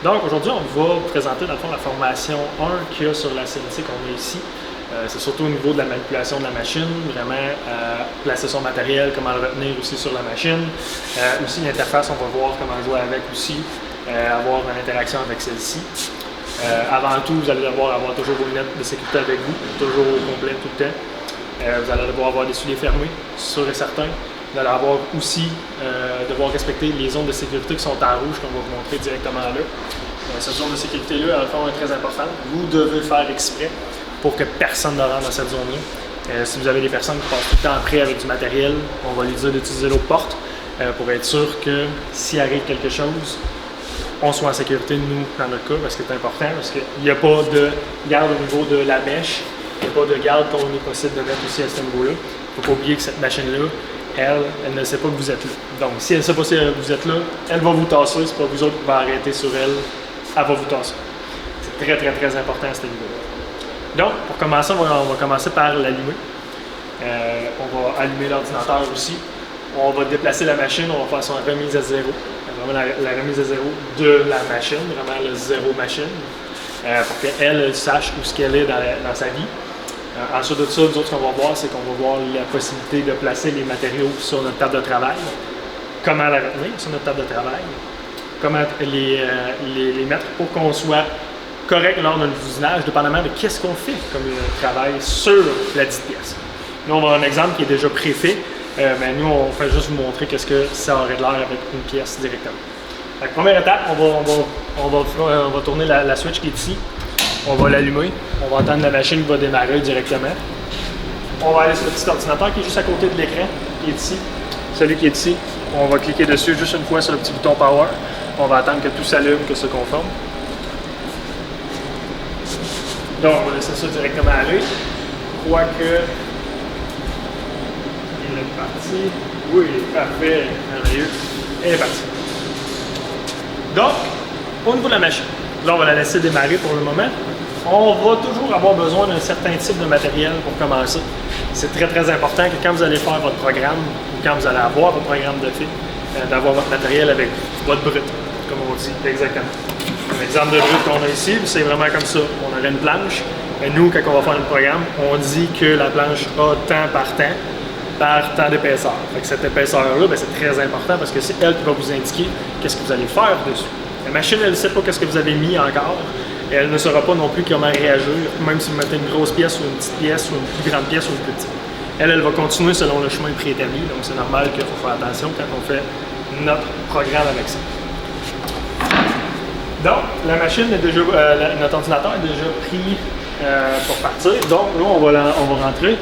Donc aujourd'hui, on va vous présenter dans le fond la formation 1 qu'il y a sur la CNC qu'on a ici. C'est surtout au niveau de la manipulation de la machine, vraiment placer son matériel, comment le retenir aussi sur la machine. Aussi l'interface, on va voir comment jouer avec aussi, avoir une interaction avec celle-ci. Avant tout, vous allez devoir avoir toujours vos lunettes de sécurité avec vous, toujours au complet tout le temps. Vous allez devoir avoir des souliers fermés, sûr et certain. Vous allez avoir aussi devoir respecter les zones de sécurité qui sont en rouge, comme on va vous montrer directement là. Cette zone de sécurité-là, en fond, est très importante. Vous devez faire exprès pour que personne ne rentre dans cette zone-là. Si vous avez des personnes qui passent tout le temps après avec du matériel, on va lui dire d'utiliser l'autre porte pour être sûr que s'il arrive quelque chose, on soit en sécurité, nous, dans notre cas, parce que c'est important, parce qu'il n'y a pas de garde au niveau de la mèche, il n'y a pas de garde qu'on est possible de mettre aussi à ce niveau-là. Il ne faut pas oublier que cette machine-là, elle ne sait pas que vous êtes là. Donc, si elle ne sait pas que vous êtes là, elle va vous tasser, c'est pas vous autres qui va arrêter sur elle, elle va vous tasser. C'est très, très, très important à ce niveau-là. Donc, pour commencer, on va commencer par l'allumer. On va allumer l'ordinateur aussi. On va déplacer la machine, on va faire son remise à zéro. Vraiment la remise à zéro de la machine, vraiment le zéro machine, pour qu'elle sache où ce qu'elle est dans sa vie. Ensuite de ça, nous autres, ce qu'on va voir, c'est qu'on va voir la possibilité de placer les matériaux sur notre table de travail. Comment la retenir sur notre table de travail. Comment les mettre pour qu'on soit correct lors de notre usinage, dépendamment de qu'est-ce qu'on fait comme travail sur la dite pièce. Nous, on va avoir un exemple qui est déjà préfait, mais nous, on fait juste vous montrer qu'est-ce que ça aurait de l'air avec une pièce directement. La première étape, on va tourner la switch qui est ici. On va l'allumer. On va entendre la machine qui va démarrer directement. On va aller sur le petit ordinateur qui est juste à côté de l'écran, qui est ici. Celui qui est ici, on va cliquer dessus juste une fois sur le petit bouton Power. On va attendre que tout s'allume, que se conforme. Donc, on va laisser ça directement aller. Quoique, il est parti. Oui, il est parfait. Merveilleux. Il est parti. Donc, au niveau de la machine, là, on va la laisser démarrer pour le moment. On va toujours avoir besoin d'un certain type de matériel pour commencer. C'est très, très important que quand vous allez faire votre programme, ou quand vous allez avoir votre programme de fait, d'avoir votre matériel avec votre brut, comme on dit exactement. Un exemple de brut qu'on a ici, c'est vraiment comme ça. On aurait une planche. Et nous, quand on va faire un programme, on dit que la planche a tant par temps d'épaisseur. Cette épaisseur-là, c'est très important parce que c'est elle qui va vous indiquer qu'est-ce que vous allez faire dessus. La machine, elle ne sait pas qu'est-ce que vous avez mis encore. Et elle ne saura pas non plus comment réagir, même si vous mettez une grosse pièce ou une petite pièce ou une plus grande pièce ou une plus petite. Elle va continuer selon le chemin préétabli, donc c'est normal qu'il faut faire attention quand on fait notre programme avec ça. Donc, la machine est déjà, notre ordinateur est déjà pris pour partir. Donc, nous, on va rentrer.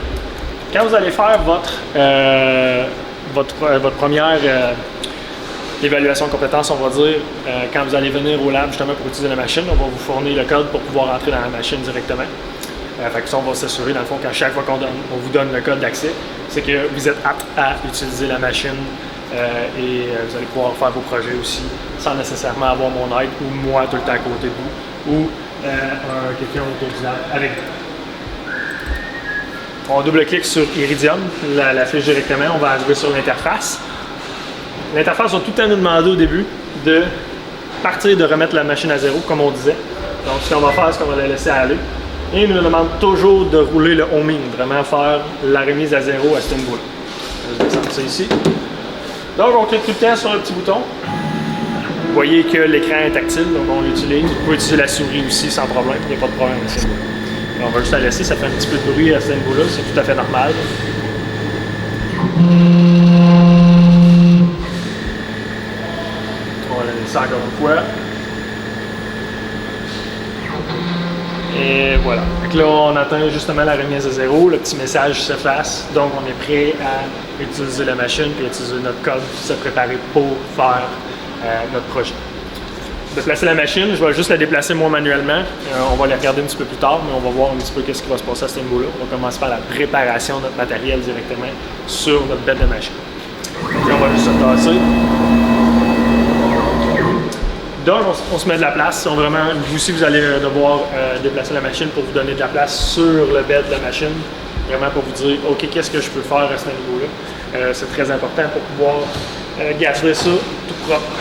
Quand vous allez faire votre première évaluation de compétences, on va dire, quand vous allez venir au lab justement pour utiliser la machine, on va vous fournir le code pour pouvoir entrer dans la machine directement. Fait que ça, on va s'assurer dans le fond qu'à chaque fois qu'on vous donne le code d'accès, c'est que vous êtes apte à utiliser la machine et vous allez pouvoir faire vos projets aussi sans nécessairement avoir mon aide ou moi tout le temps à côté de vous ou quelqu'un autour du lab avec vous. On double-clique sur Iridium, la fiche directement, on va arriver sur l'interface. L'interface va tout le temps nous demander au début de partir, de remettre la machine à zéro, comme on disait. Donc, ce qu'on va faire, c'est qu'on va la laisser aller. Et il nous demande toujours de rouler le homing, vraiment faire la remise à zéro à ce niveau-là. Je vais descendre ça ici. Donc, on clique tout le temps sur le petit bouton. Vous voyez que l'écran est tactile, donc on l'utilise. Vous pouvez utiliser la souris aussi sans problème, il n'y a pas de problème à ce niveau-là. On va juste la laisser, ça fait un petit peu de bruit à ce niveau-là, c'est tout à fait normal. On va la laisser encore une fois. Et voilà. Donc là, on atteint justement la remise à zéro, le petit message s'efface. Donc, on est prêt à utiliser la machine et utiliser notre code, se préparer pour faire notre projet. Déplacer la machine, je vais juste la déplacer moi manuellement. On va la regarder un petit peu plus tard, mais on va voir un petit peu qu'est-ce qui va se passer à ce niveau-là. On va commencer par la préparation de notre matériel directement sur notre bête de machine. Puis on va juste se tasser. Donc, on se met de la place. Vraiment, vous aussi, vous allez devoir déplacer la machine pour vous donner de la place sur le bed de la machine. Vraiment pour vous dire, OK, qu'est-ce que je peux faire à ce niveau-là. C'est très important pour pouvoir garder ça tout propre.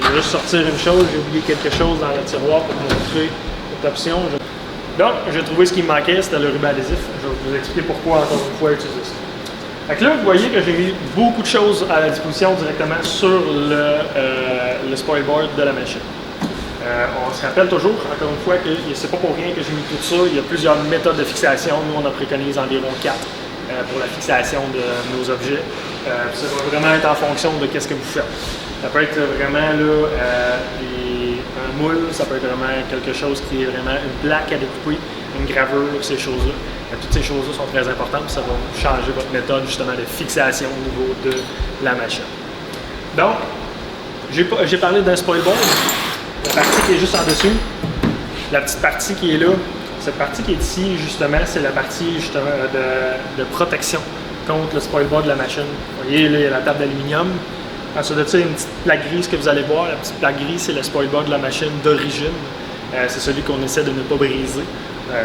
Je vais juste sortir une chose, j'ai oublié quelque chose dans le tiroir pour vous montrer cette option. Donc, j'ai trouvé ce qui me manquait, c'était le ruban adhésif. Je vais vous expliquer pourquoi, encore une fois, utiliser ça. Donc là, vous voyez que j'ai mis beaucoup de choses à la disposition directement sur le spoilboard de la machine. On se rappelle toujours, encore une fois, que c'est pas pour rien que j'ai mis tout ça. Il y a plusieurs méthodes de fixation. Nous, on en préconise environ 4 pour la fixation de nos objets. Ça va vraiment être en fonction de ce que vous faites. Ça peut être vraiment là, un moule, ça peut être vraiment quelque chose qui est vraiment une plaque à découper, une gravure, ces choses-là. Toutes ces choses-là sont très importantes, ça va changer votre méthode justement de fixation au niveau de la machine. Donc, j'ai parlé d'un spoilboard. La partie qui est juste en dessous, la petite partie qui est là, cette partie qui est ici, justement, c'est la partie justement de protection contre le spoilboard de la machine. Vous voyez, là, il y a la table d'aluminium. Ensuite de ça, il y a une petite plaque grise que vous allez voir. La petite plaque grise, c'est le spoilboard de la machine d'origine. C'est celui qu'on essaie de ne pas briser.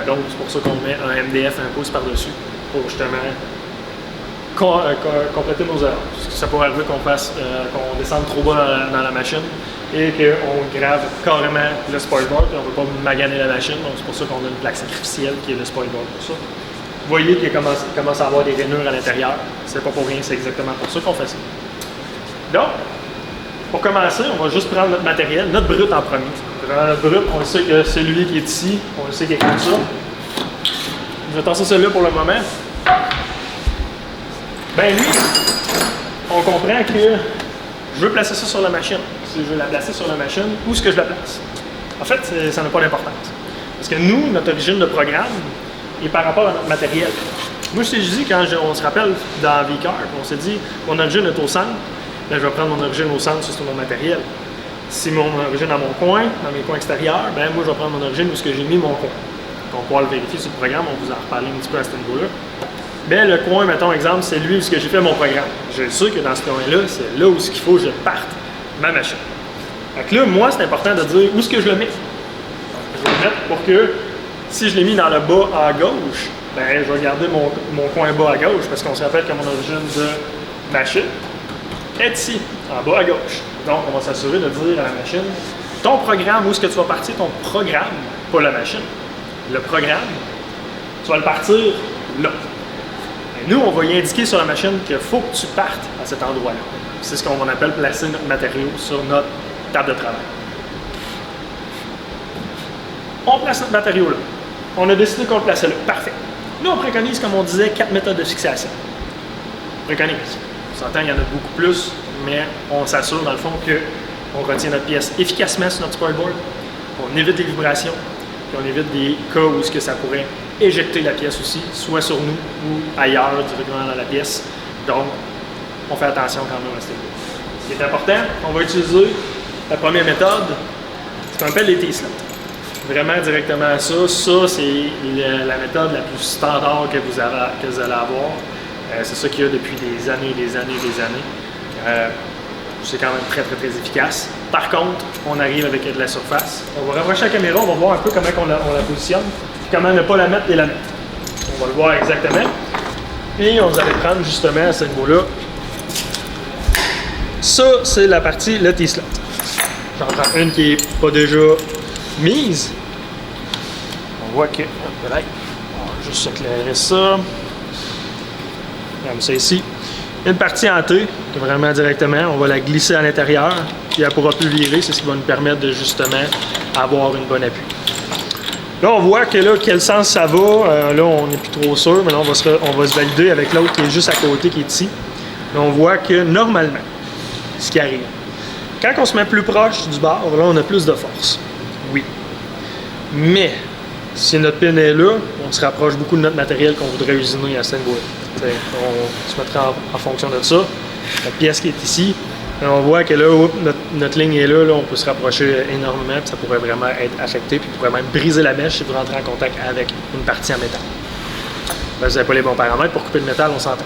Donc, c'est pour ça qu'on met un MDF 1 pouce par-dessus pour justement compléter nos erreurs. Parce que ça pourrait arriver qu'on descende trop bas dans la machine et qu'on grave carrément le spoilboard et on ne veut pas maganer la machine. Donc, c'est pour ça qu'on a une plaque sacrificielle qui est le spoilboard pour ça. Vous voyez qu'il commence à avoir des rainures à l'intérieur. C'est pas pour rien, c'est exactement pour ça qu'on fait ça. Donc, pour commencer, on va juste prendre notre matériel, notre brut en premier. Notre brut, on sait que celui qui est ici, on le sait qu'il est comme ça. Je vais tasser celui-là pour le moment. Ben lui, on comprend que je veux placer ça sur la machine. Si je veux la placer sur la machine, où est-ce que je la place? En fait, ça n'a pas d'importance. Parce que nous, notre origine de programme est par rapport à notre matériel. Moi, je t'ai dit, quand on se rappelle dans VCarve, on s'est dit, mon origine est au centre. Là, je vais prendre mon origine au centre sur mon matériel. Si mon origine à mon coin, dans mes coins extérieurs, ben moi, je vais prendre mon origine où est-ce que j'ai mis mon coin. On va pouvoir le vérifier sur le programme, on vous en reparler un petit peu à ce niveau-là. Ben, le coin, mettons exemple, c'est lui où est-ce que j'ai fait mon programme. Je sais que dans ce coin-là, c'est là où il faut que je parte ma machine. Donc là, moi, c'est important de dire où est-ce que je le mets. Je vais le mettre pour que, si je l'ai mis dans le bas à gauche, ben, je vais garder mon coin bas à gauche, parce qu'on se rappelle que mon origine de machine est ici, en bas à gauche. Donc, on va s'assurer de dire à la machine, ton programme, où est-ce que tu vas partir ton programme, pas la machine. Le programme, tu vas le partir là. Et nous, on va y indiquer sur la machine qu'il faut que tu partes à cet endroit-là. C'est ce qu'on appelle placer notre matériau sur notre table de travail. On place notre matériau là. On a décidé qu'on le plaçait là. Parfait. Nous, on préconise, comme on disait, 4 méthodes de fixation. On préconise. On s'entend, il y en a beaucoup plus, mais on s'assure, dans le fond, qu'on retient notre pièce efficacement sur notre spoilboard, on évite les vibrations, puis on évite des cas où ce que ça pourrait éjecter la pièce aussi, soit sur nous ou ailleurs, directement dans la pièce. Donc, on fait attention quand même à ce niveau. Ce qui est important, on va utiliser la première méthode, ce qu'on appelle les T-slots. Vraiment directement ça. Ça, c'est la méthode la plus standard que vous allez avoir. C'est ça qu'il y a depuis des années, des années. C'est quand même très, très, très efficace. Par contre, on arrive avec de la surface. On va rapprocher la caméra, on va voir un peu comment on la positionne, comment ne pas la mettre et la mettre. On va le voir exactement. Et on va aller prendre justement à ce niveau-là. Ça, c'est la partie, le T-slot. J'en prends une qui n'est pas déjà mise. On voit que, on va juste éclairer ça. Comme ça ici. Une partie en T, vraiment directement, on va la glisser à l'intérieur, puis elle ne pourra plus virer, c'est ce qui va nous permettre de justement avoir une bonne appui. Là, on voit que là, quel sens ça va, là, on n'est plus trop sûr, mais là, on va se valider avec l'autre qui est juste à côté, qui est ici. Là, on voit que normalement, ce qui arrive, quand on se met plus proche du bord, là, on a plus de force. Oui. Mais, si notre pin est là, on se rapproche beaucoup de notre matériel qu'on voudrait usiner à ce niveau-là. On se mettra en fonction de ça. La pièce qui est ici, on voit que là, notre ligne est là, on peut se rapprocher énormément, puis ça pourrait vraiment être affecté, puis pourrait même briser la mèche si vous rentrez en contact avec une partie en métal. Là, vous n'avez pas les bons paramètres pour couper le métal, on s'entend.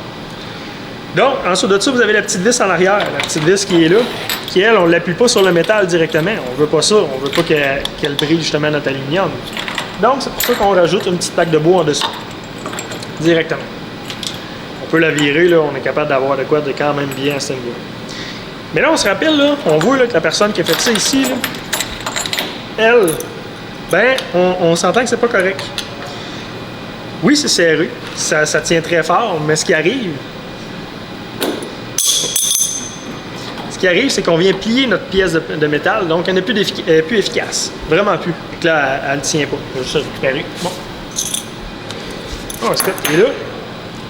Donc, en dessous de ça, vous avez la petite vis en arrière, la petite vis qui est là, qui, elle, on ne l'appuie pas sur le métal directement. On ne veut pas ça, on ne veut pas qu'elle brise justement notre aluminium. Donc, c'est pour ça qu'on rajoute une petite plaque de bois en dessous, directement. On peut la virer, là, on est capable d'avoir de quoi de quand même bien à ce niveau-là. Mais là, on se rappelle, là, on voit là, que la personne qui a fait ça ici, là, elle, ben, on s'entend que c'est pas correct. Oui, c'est serré, ça tient très fort, mais ce qui arrive, c'est qu'on vient plier notre pièce de métal, donc elle n'est plus, plus efficace. Vraiment plus. Donc là, elle ne tient pas. Je vais juste récupérer. Bon. Oh, et là,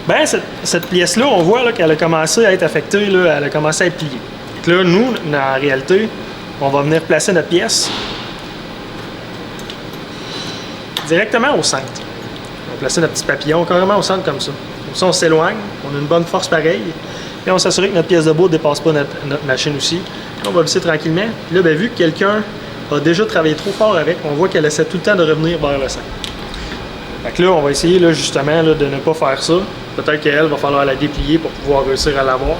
ben, cette pièce-là, on voit qu'elle a commencé à être affectée, là, elle a commencé à être pliée. Donc là, nous, en réalité, on va venir placer notre pièce directement au centre. On va placer notre petit papillon carrément au centre comme ça. Comme ça, on s'éloigne, on a une bonne force pareille. Et on s'assure que notre pièce de bout ne dépasse pas notre machine aussi. Là, on va visser tranquillement. Puis là, ben, vu que quelqu'un a déjà travaillé trop fort avec, on voit qu'elle essaie tout le temps de revenir vers le centre. Fait que là, on va essayer là, justement là, de ne pas faire ça. Peut-être qu'elle va falloir la déplier pour pouvoir réussir à l'avoir.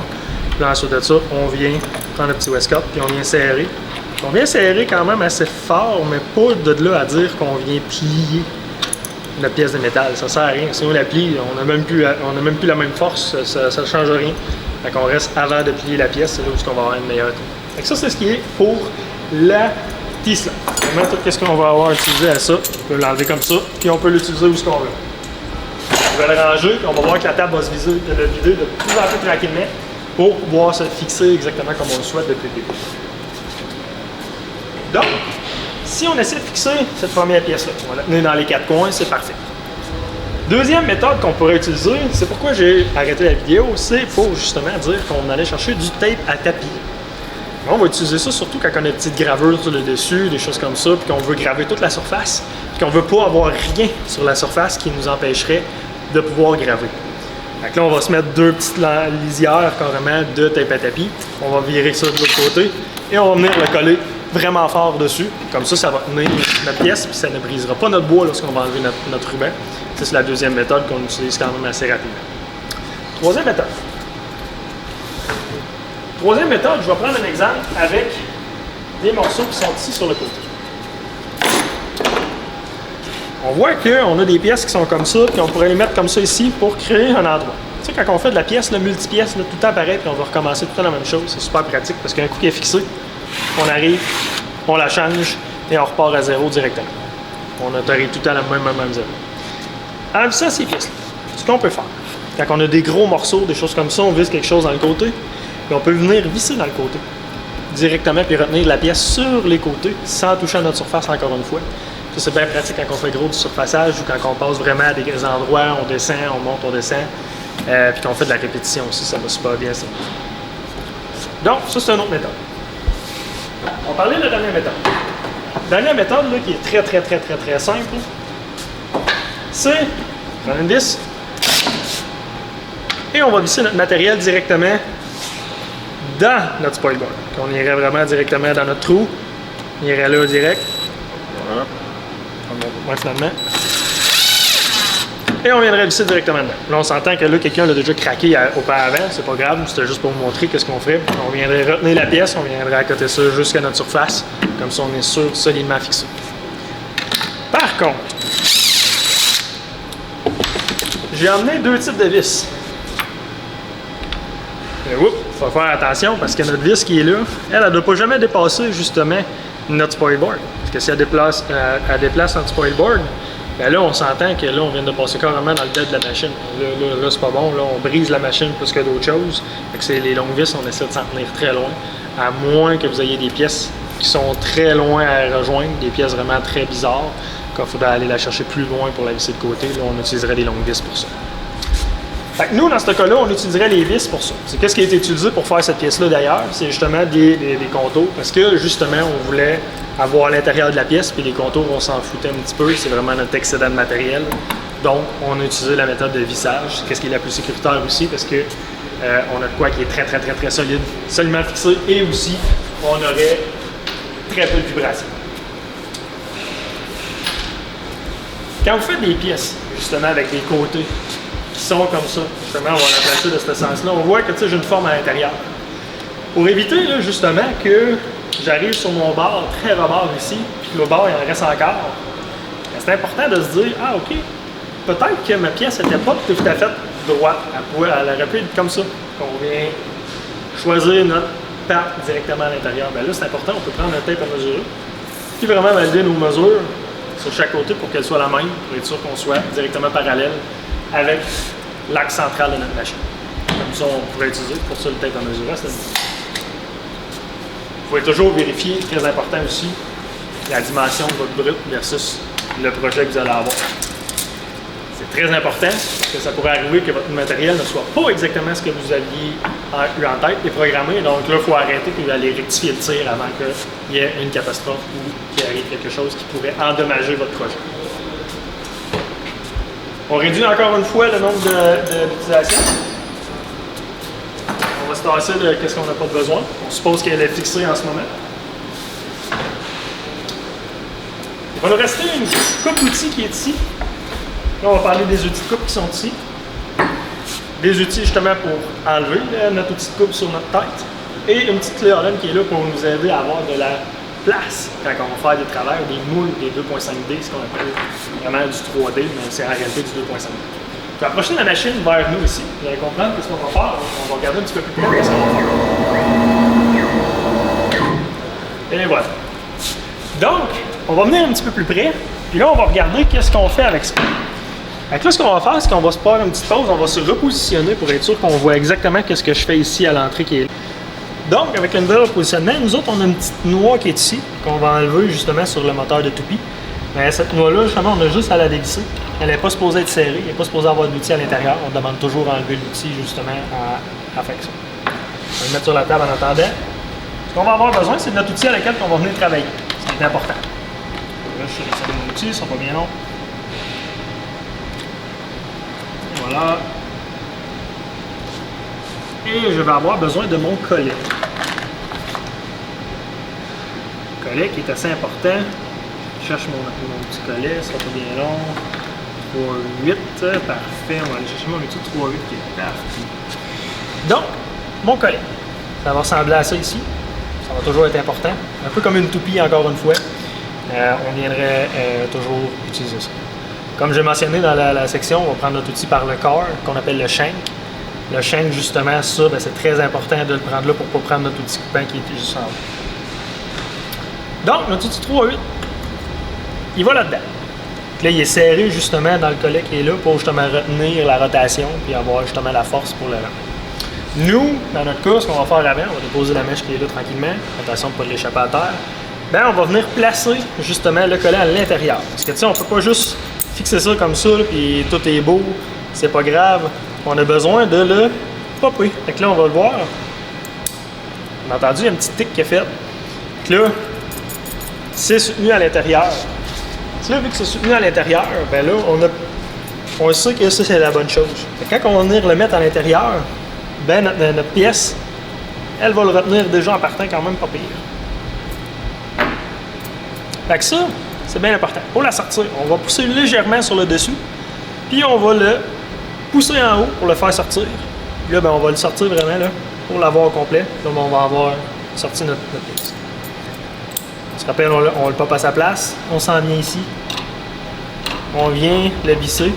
Puis là, ensuite de ça, on vient prendre le petit Westcott, puis on vient serrer. On vient serrer quand même assez fort, mais pas de là à dire qu'on vient plier notre pièce de métal. Ça sert à rien. Si on la plie, on n'a même plus la même force, ça ne change rien. Fait qu'on reste avant de plier la pièce, c'est là où on va avoir une meilleure tour. Fait que ça, c'est ce qui est pour la T-slot. Vraiment, tout ce qu'on va avoir utilisé à ça, on peut l'enlever comme ça, puis on peut l'utiliser où ce qu'on veut. On va le ranger, puis on va voir que la table va se vider de plus en plus tranquillement pour pouvoir se fixer exactement comme on le souhaite depuis le début. Donc, si on essaie de fixer cette première pièce-là, on va la tenir dans les quatre coins, c'est parfait. Deuxième méthode qu'on pourrait utiliser, c'est pourquoi j'ai arrêté la vidéo, c'est pour justement dire qu'on allait chercher du tape à tapis. On va utiliser ça surtout quand on a une petite gravure sur le dessus, des choses comme ça, puis qu'on veut graver toute la surface, puis qu'on veut pas avoir rien sur la surface qui nous empêcherait de pouvoir graver. Donc là, on va se mettre deux petites lisières carrément de tape à tapis. On va virer ça de l'autre côté et on va venir le coller vraiment fort dessus. Comme ça, ça va tenir notre pièce, puis ça ne brisera pas notre bois lorsqu'on va enlever notre ruban. Ça, c'est la deuxième méthode qu'on utilise quand même assez rapidement. Troisième méthode. Troisième méthode, je vais prendre un exemple avec des morceaux qui sont ici sur le côté. On voit qu'on a des pièces qui sont comme ça, puis on pourrait les mettre comme ça ici pour créer un endroit. Tu sais, quand on fait de la pièce, le multipièce, là, tout le temps pareil, puis on va recommencer tout le temps la même chose, c'est super pratique parce qu'un coup qui est fixé, on arrive, on la change et on repart à zéro directement. On autorise tout le temps la même zéro. En vissant ces pièces-là, ce qu'on peut faire, quand on a des gros morceaux, des choses comme ça, on visse quelque chose dans le côté, puis on peut venir visser dans le côté directement puis retenir la pièce sur les côtés sans toucher à notre surface encore une fois. Ça, c'est bien pratique quand on fait gros du surfaçage ou quand on passe vraiment à des endroits, on descend, on monte, on descend, puis qu'on fait de la répétition aussi, ça va super bien ça. Donc, ça, c'est une autre méthode. On va parler de la dernière méthode. La dernière méthode là, qui est très simple, c'est prendre une vis et on va visser notre matériel directement dans notre spoilboard. On irait vraiment directement dans notre trou. On irait là direct. Voilà. Ouais, finalement. Et on viendrait visser directement dedans. Là, on s'entend que là, quelqu'un l'a déjà craqué auparavant. C'est pas grave, c'était juste pour vous montrer qu'est-ce qu'on ferait. On viendrait retenir la pièce, on viendrait accoter ça jusqu'à notre surface. Comme ça, on est sûr solidement fixé. Par contre, j'ai emmené deux types de vis. Et oups, il faut faire attention parce que notre vis qui est là, elle ne doit pas jamais dépasser justement notre spoilboard. Parce que si elle déplace notre spoilboard, ben là, on s'entend que là, on vient de passer carrément dans le bed de la machine. Là c'est pas bon. Là, on brise la machine plus que d'autres choses. Fait que c'est les longues vis, on essaie de s'en tenir très loin. À moins que vous ayez des pièces qui sont très loin à rejoindre, des pièces vraiment très bizarres, qu'il faudrait aller la chercher plus loin pour la visser de côté. Là, on utiliserait des longues vis pour ça. Fait que nous, dans ce cas-là, on utiliserait les vis pour ça. C'est qu'est-ce qui a été utilisé pour faire cette pièce-là d'ailleurs? C'est justement des contours. Parce que justement, on voulait avoir l'intérieur de la pièce, puis les contours, on s'en foutait un petit peu. C'est vraiment notre excédent de matériel. Donc, on a utilisé la méthode de vissage. Qu'est-ce qui est la plus sécuritaire aussi? Parce que on a de quoi qui est très solide, solidement fixé. Et aussi, on aurait très peu de vibrations. Quand vous faites des pièces, justement, avec des côtés, qui sont comme ça. Justement, on va la placer de ce sens-là. On voit que j'ai une forme à l'intérieur. Pour éviter là, justement que j'arrive sur mon bord très rebord ici, puis que le bord il en reste encore, c'est important de se dire, ah ok, peut-être que ma pièce n'était pas tout à fait droite. Elle aurait pu être comme ça. On vient choisir notre partent directement à l'intérieur. Bien là, c'est important, on peut prendre un tape à mesurer, puis vraiment valider nos mesures sur chaque côté pour qu'elles soient la même, pour être sûr qu'on soit directement parallèle avec l'axe central de notre machine. Comme ça, on pourrait utiliser pour ça le tape à mesurer. Vous pouvez toujours vérifier, très important aussi, la dimension de votre brut versus le projet que vous allez avoir. C'est très important parce que ça pourrait arriver que votre matériel ne soit pas exactement ce que vous aviez eu en tête et programmé. Donc là, il faut arrêter et aller rectifier le tir avant qu'il y ait une catastrophe ou qu'il arrive quelque chose qui pourrait endommager votre projet. On réduit encore une fois le nombre d'utilisations. On va se tasser de ce qu'on n'a pas besoin. On suppose qu'elle est fixée en ce moment. Il va nous rester une coupe d'outils qui est ici. Là, on va parler des outils de coupe qui sont ici. Des outils justement pour enlever notre outil de coupe sur notre tête. Et une petite clé Allen qui est là pour nous aider à avoir de la place quand on va faire des travails, des moules, des 2.5D, ce qu'on appelle vraiment du 3D, mais c'est en réalité du 2.5D. Je vais approcher la machine vers nous ici. Vous allez comprendre ce qu'on va faire. On va regarder un petit peu plus près ce qu'on va faire. Et voilà. Donc, on va venir un petit peu plus près, puis là, on va regarder qu'est-ce qu'on fait avec ça. Donc là, ce qu'on va faire, c'est qu'on va se faire une petite pause, on va se repositionner pour être sûr qu'on voit exactement ce que je fais ici à l'entrée qui est là. Donc, avec le nouvel repositionnement, nous autres, on a une petite noix qui est ici, qu'on va enlever justement sur le moteur de toupie. Mais cette noix-là, justement, on a juste à la dévisser. Elle n'est pas supposée être serrée, elle n'est pas supposée avoir de l'outil à l'intérieur. On demande toujours à enlever l'outil justement à faire ça. On va le mettre sur la table en attendant. Ce qu'on va avoir besoin, c'est de notre outil à laquelle on va venir travailler. C'est important. Là, je suis resté mon outil, ils sont pas bien longs. Voilà. Et je vais avoir besoin de mon collet. Collet qui est assez important. Je cherche mon petit collet, ça sera pas bien long. 3,8, parfait. On va aller chercher mon outil 3,8 qui est parfait. Donc, mon collet. Ça va ressembler à ça ici. Ça va toujours être important. Un peu comme une toupie, encore une fois. On viendrait toujours utiliser ça. Comme j'ai mentionné dans la section, on va prendre notre outil par le corps, qu'on appelle le shank. Le shank, justement, ça, c'est très important de le prendre là pour ne pas prendre notre outil coupant qui est juste en haut. Donc, notre outil 3,8, il va là-dedans. Là, il est serré, justement, dans le collet qui est là pour, justement, retenir la rotation et avoir, justement, la force pour le rendre. Nous, dans notre cas, ce qu'on va faire avant, on va déposer la mèche qui est là tranquillement, attention de ne pas l'échapper à terre. Bien, on va venir placer, justement, le collet à l'intérieur. Parce que, tu sais, on ne peut pas juste fixer ça comme ça, puis tout est beau, c'est pas grave. On a besoin de le popper. Fait que là, on va le voir. On a entendu, il y a un petit tic qui est fait. Fait que là, c'est soutenu à l'intérieur. Là, vu que c'est soutenu à l'intérieur, ben là, on sait que ça, c'est la bonne chose. Fait que quand on va venir le mettre à l'intérieur, ben notre pièce, elle va le retenir déjà en partant quand même pas pire. Fait que ça, c'est bien important. Pour la sortir, on va pousser légèrement sur le dessus, puis on va le pousser en haut pour le faire sortir. Puis là, ben, on va le sortir vraiment là, pour l'avoir au complet. Là, on va avoir sorti notre pièce. On se rappelle, on le pop à sa place. On s'en vient ici. On vient le visser.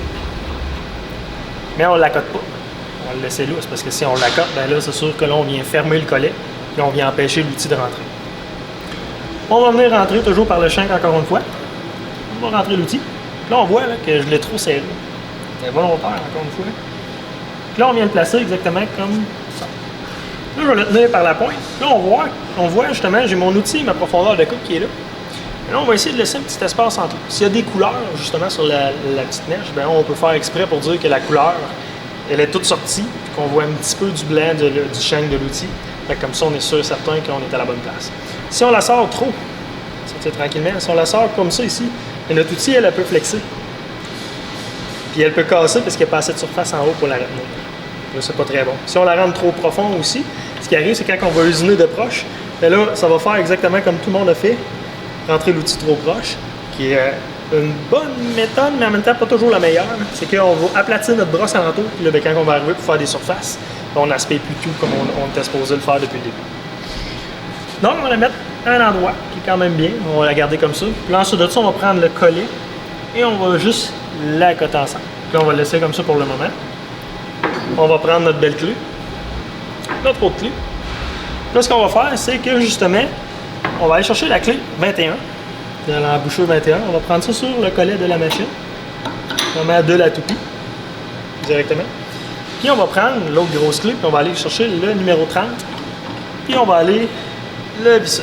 Mais on ne l'accote pas. On va le laisser là. C'est parce que si on l'accote, ben là, c'est sûr que là, on vient fermer le collet. Puis on vient empêcher l'outil de rentrer. On va venir rentrer toujours par le shank encore une fois. On va rentrer l'outil. Là, on voit là, que je l'ai trop serré. C'est volontaire, encore une fois. Puis là, on vient le placer exactement comme ça. Là, je vais le tenir par la pointe. Là, on voit justement, j'ai mon outil, ma profondeur de coupe qui est là. Et là, on va essayer de laisser un petit espace entre eux. S'il y a des couleurs, justement, sur la petite mèche, bien, on peut faire exprès pour dire que la couleur, elle est toute sortie, puis qu'on voit un petit peu du blanc du shank de l'outil. Comme ça, on est sûr et certain qu'on est à la bonne place. Si on la sort trop, sortir tranquillement, si on la sort comme ça ici, notre outil, elle peut flexer. Puis elle peut casser parce qu'il n'y a pas assez de surface en haut pour la retenir. Là, c'est pas très bon. Si on la rend trop profond aussi, ce qui arrive, c'est quand on va usiner de proche, bien là, ça va faire exactement comme tout le monde a fait, rentrer l'outil trop proche, qui est une bonne méthode, mais en même temps pas toujours la meilleure. C'est qu'on va aplatir notre brosse alentour, puis là, bien, quand on va arriver pour faire des surfaces, on n'aspire plus tout comme on était supposé le faire depuis le début. Donc, on va la mettre à un endroit qui est quand même bien. On va la garder comme ça. Puis là, ensuite de ça, on va prendre le collet et on va juste l'accoter ensemble. Puis là, on va le laisser comme ça pour le moment. On va prendre notre belle clé, notre autre clé. Là, ce qu'on va faire, c'est que justement, on va aller chercher la clé 21 de l'embouchure 21. On va prendre ça sur le collet de la machine, vraiment de la toupie, directement. Puis on va prendre l'autre grosse clé, puis on va aller chercher le numéro 30, puis on va aller le visser.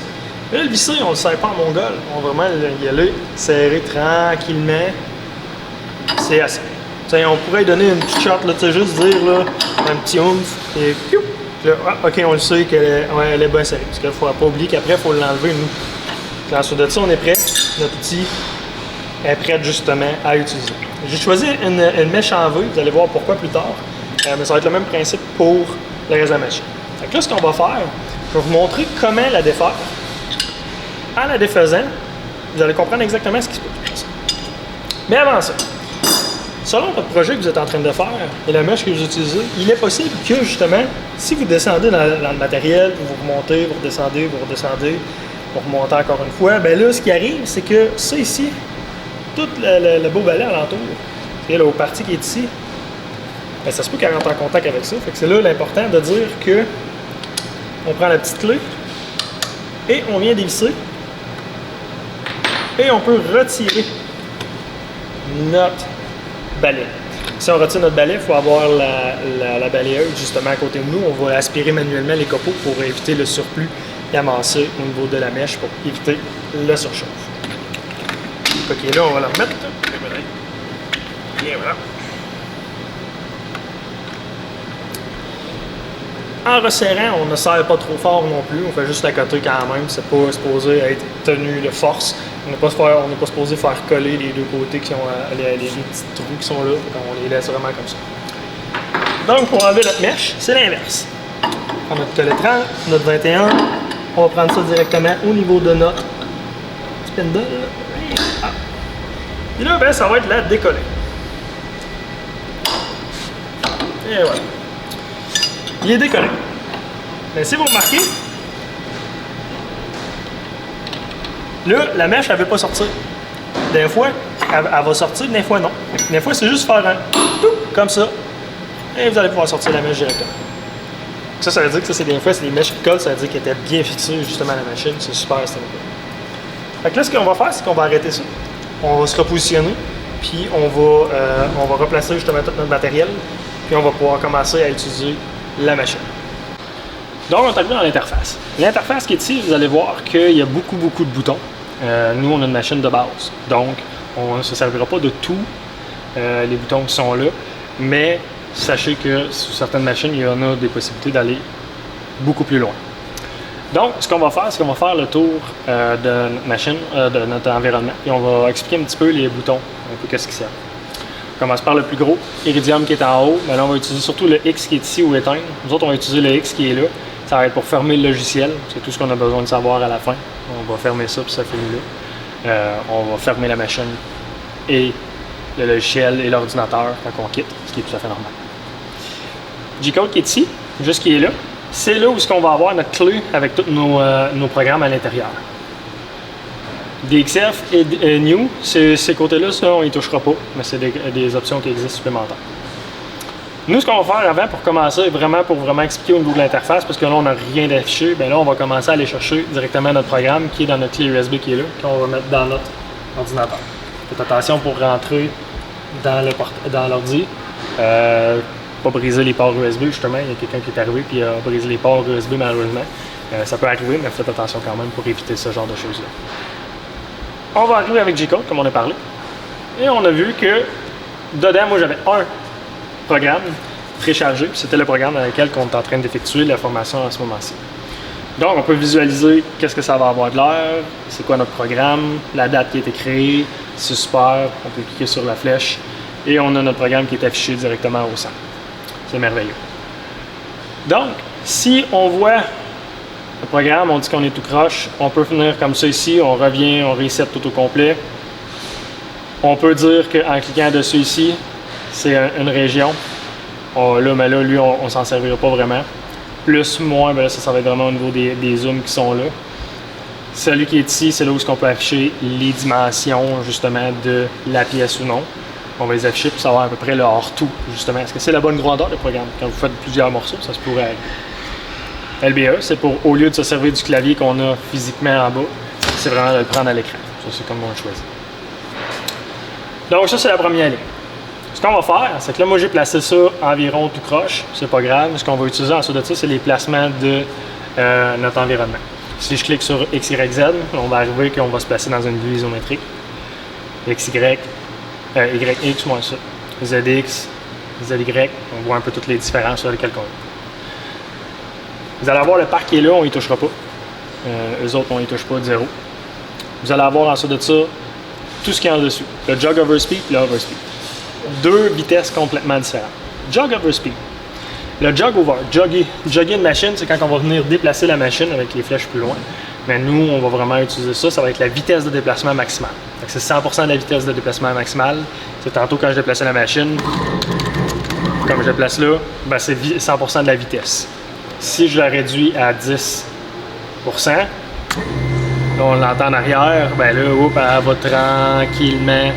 Là, le visser, on ne le serre pas en mongol. On va vraiment y aller, serrer tranquillement. C'est assez. T'sais, on pourrait donner une petite shot, là, juste dire là, un petit oomph, et piou! Là, ok, on le sait qu'elle est bien serrée. Parce qu'il ne faut pas oublier qu'après, il faut l'enlever, nous. Puis ensuite de ça, on est prêt. Notre outil est prêt justement à utiliser. J'ai choisi une mèche en V, vous allez voir pourquoi plus tard. Mais ça va être le même principe pour le reste de la machine. Fait que là, ce qu'on va faire, je vais vous montrer comment la défaire. En la défaisant, vous allez comprendre exactement ce qui se passe. Mais avant ça, selon votre projet que vous êtes en train de faire et la mèche que vous utilisez, il est possible que, justement, si vous descendez dans le matériel, vous remontez, vous redescendez, vous remontez encore une fois, bien là, ce qui arrive, c'est que ça ici, tout le beau balai alentour, et la partie qui est ici, bien, ça se peut qu'elle rentre en contact avec ça. Fait que c'est là l'important de dire que on prend la petite clé et on vient dévisser et on peut retirer notre balai. Si on retire notre balai, il faut avoir la balayeuse justement à côté de nous. On va aspirer manuellement les copeaux pour éviter le surplus et amasser au niveau de la mèche pour éviter le surchauffe. Ok, là on va la remettre. Et voilà. En resserrant, on ne serre pas trop fort non plus, on fait juste la côté quand même, c'est pas supposé être tenu de force. On n'est pas supposé faire coller les deux côtés qui sont les petits trous qui sont là, on les laisse vraiment comme ça. Donc pour enlever notre mèche, c'est l'inverse. On prend notre collet 30, notre 21, on va prendre ça directement au niveau de notre spindle. Et là, ben, ça va être la décoller. Et voilà. Il est décollé. Mais si vous remarquez, là, la mèche, elle ne veut pas sortir. Des fois, elle va sortir, des fois non. Des fois, c'est juste faire un tout comme ça. Et vous allez pouvoir sortir la mèche directement. Ça veut dire que ça, c'est des fois, c'est des mèches qui collent, ça veut dire qu'elle était bien fixée justement à la machine. C'est super, c'est fait que là, ce qu'on va faire, c'est qu'on va arrêter ça. On va se repositionner, puis on va replacer justement tout notre matériel, puis on va pouvoir commencer à utiliser la machine. Donc, on est arrivé dans l'interface. L'interface qui est ici, vous allez voir qu'il y a beaucoup de boutons. Nous, on a une machine de base. Donc, on ne se servira pas de tous les boutons qui sont là. Mais sachez que sur certaines machines, il y en a des possibilités d'aller beaucoup plus loin. Donc, ce qu'on va faire, c'est qu'on va faire le tour de notre machine, de notre environnement. Et on va expliquer un petit peu les boutons, un peu qu'est-ce qui sert. On commence par le plus gros, Iridium qui est en haut. Mais là, on va utiliser surtout le X qui est ici ou éteindre. Nous autres, on va utiliser le X qui est là. Ça va être pour fermer le logiciel. C'est tout ce qu'on a besoin de savoir à la fin. On va fermer ça, puis ça finit là. On va fermer la machine et le logiciel et l'ordinateur quand on quitte, ce qui est tout à fait normal. G-Code qui est ici, juste qui est là. C'est là où on va avoir notre clé avec tous nos programmes à l'intérieur. DXF et New, ces côtés-là, ça, on n'y touchera pas, mais c'est des options qui existent supplémentaires. Nous, ce qu'on va faire avant pour commencer, pour vraiment expliquer au niveau de l'interface, parce que là, on n'a rien d'affiché, bien là, on va commencer à aller chercher directement notre programme qui est dans notre clé USB qui est là, qu'on va mettre dans notre ordinateur. Faites attention pour rentrer dans l'ordi. Pas briser les ports USB, justement, il y a quelqu'un qui est arrivé et a brisé les ports USB malheureusement. Ça peut arriver, mais faites attention quand même pour éviter ce genre de choses-là. On va arriver avec G-Code, comme on a parlé. Et on a vu que dedans, moi j'avais un programme préchargé, puis c'était le programme dans lequel on est en train d'effectuer la formation à ce moment-ci. Donc on peut visualiser qu'est-ce que ça va avoir de l'air, c'est quoi notre programme, la date qui a été créée, c'est super, on peut cliquer sur la flèche et on a notre programme qui est affiché directement au centre. C'est merveilleux. Donc, si on voit le programme, on dit qu'on est tout croche, on peut venir comme ça ici, on revient, on reset tout au complet. On peut dire qu'en cliquant dessus ici, c'est une région. Mais là, lui, on s'en servira pas vraiment. Plus, moins, ben là, ça va être vraiment au niveau des zooms qui sont là. Celui qui est ici, c'est là où on peut afficher les dimensions, justement, de la pièce ou non. On va les afficher pour savoir à peu près le hors-tout, justement. Est-ce que c'est la bonne grandeur, le programme? Quand vous faites plusieurs morceaux, ça se pourrait arriver. LBE, c'est pour, au lieu de se servir du clavier qu'on a physiquement en bas, c'est vraiment de le prendre à l'écran. Ça, c'est comme on le choisit. Donc ça, c'est la première ligne. Ce qu'on va faire, c'est que là, moi, j'ai placé ça environ tout croche. C'est pas grave. Ce qu'on va utiliser ensuite de ça, c'est les placements de notre environnement. Si je clique sur X, Y, Z, on va arriver qu'on va se placer dans une vue isométrique. X, Y, X, moins ça. ZX, ZY, on voit un peu toutes les différences sur lesquelles on est. Vous allez avoir le parc qui est là, on y touchera pas. Eux autres, on y touche pas de zéro. Vous allez avoir ensuite de ça tout ce qui est en dessous. Le jog over speed et le over speed. Deux vitesses complètement différentes. Jog over speed. Le jog over, jogger une machine, c'est quand on va venir déplacer la machine avec les flèches plus loin. Mais nous, on va vraiment utiliser ça, ça va être la vitesse de déplacement maximale. C'est 100% de la vitesse de déplacement maximale. C'est tantôt quand je déplaçais la machine, comme je déplace là, ben c'est 100% de la vitesse. Si je la réduis à 10%, là, on l'entend en arrière, ben là, elle va tranquillement,